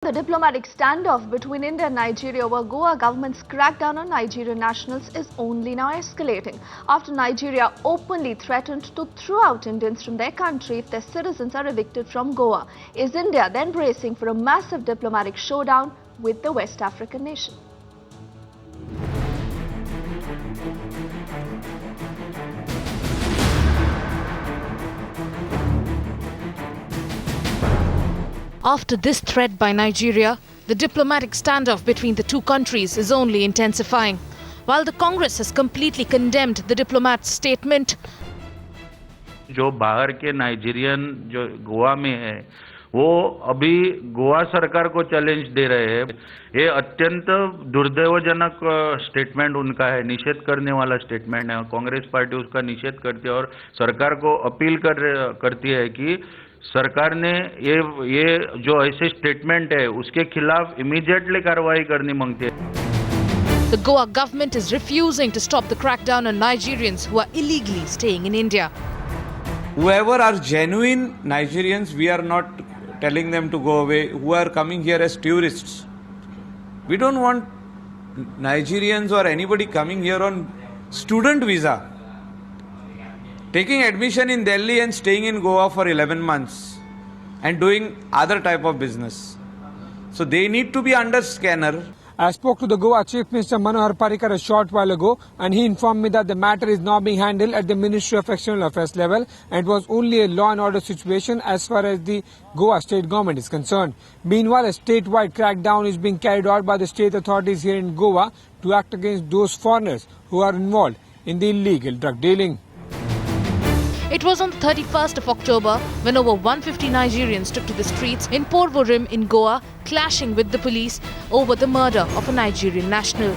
The diplomatic standoff between India and Nigeria over Goa government's crackdown on Nigerian nationals is only now escalating after Nigeria openly threatened to throw out Indians from their country if their citizens are evicted from Goa. Is India then bracing for a massive diplomatic showdown with the West African nation? After this threat by Nigeria, the diplomatic standoff between the two countries is only intensifying. While the Congress has completely condemned the diplomat's statement, जो बाहर के Nigerian जो गोवा में है वो अभी गोवा सरकार को चैलेंज दे रहे हैं। ये अत्यंत दुर्दैवजनक स्टेटमेंट उनका है, निषेध करने वाला स्टेटमेंट है। कांग्रेस पार्टी उसका निषेध करती है और सरकार को अपील करती है कि सरकार ने ये जो ऐसे स्टेटमेंट है उसके खिलाफ इमीडिएटली कार्रवाई करनी मांगती है। The Goa government is refusing to stop the crackdown on Nigerians who are illegally staying in India. Whoever are genuine Nigerians, we are not telling them to go away, who are coming here as tourists. We don't want Nigerians or anybody coming here on student visa, taking admission in Delhi and staying in Goa for 11 months and doing other type of business. So they need to be under scanner. I spoke to the Goa Chief Minister Manohar Parrikar a short while ago, and he informed me that the matter is now being handled at the Ministry of External Affairs level and it was only a law and order situation as far as the Goa state government is concerned. Meanwhile, a statewide crackdown is being carried out by the state authorities here in Goa to act against those foreigners who are involved in the illegal drug dealing. It was on the 31st of October when over 150 Nigerians took to the streets in Porvorim in Goa, clashing with the police over the murder of a Nigerian national.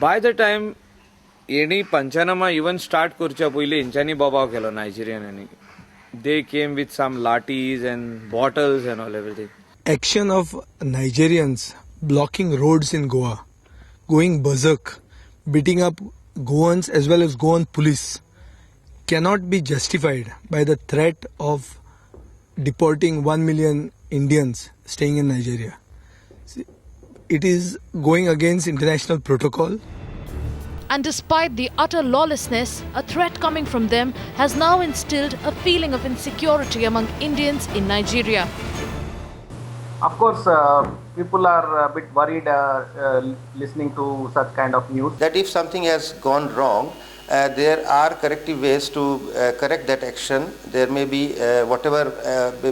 By the time any Panchanama even start kurcha poile inchani babav kelo Nigerian, they came with some lathis and bottles and all everything. Action of Nigerians blocking roads in Goa, going berserk, beating up Goans as well as Goan police cannot be justified by the threat of deporting 1 million Indians staying in Nigeria. It is going against international protocol. And despite the utter lawlessness, a threat coming from them has now instilled a feeling of insecurity among Indians in Nigeria. Of course, people are a bit worried listening to such kind of news. That if something has gone wrong, there are corrective ways to correct that action. There may be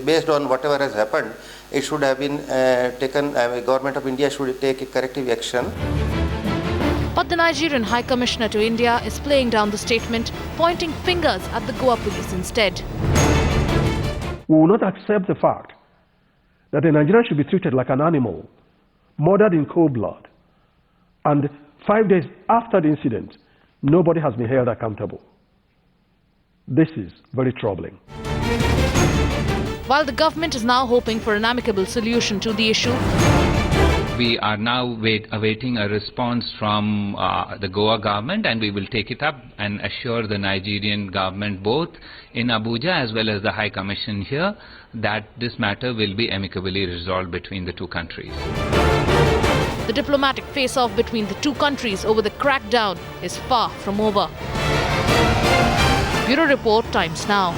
based on whatever has happened, it should have been taken, Government of India should take a corrective action. But the Nigerian High Commissioner to India is playing down the statement, pointing fingers at the Goa police instead. We will not accept the fact that a Nigerian should be treated like an animal, murdered in cold blood, and 5 days after the incident, nobody has been held accountable. This is very troubling. While the government is now hoping for an amicable solution to the issue, we are now awaiting a response from the Goa government, and we will take it up and assure the Nigerian government, both in Abuja as well as the High Commission here, that this matter will be amicably resolved between the two countries. The diplomatic face-off between the two countries over the crackdown is far from over. Bureau Report, Times Now.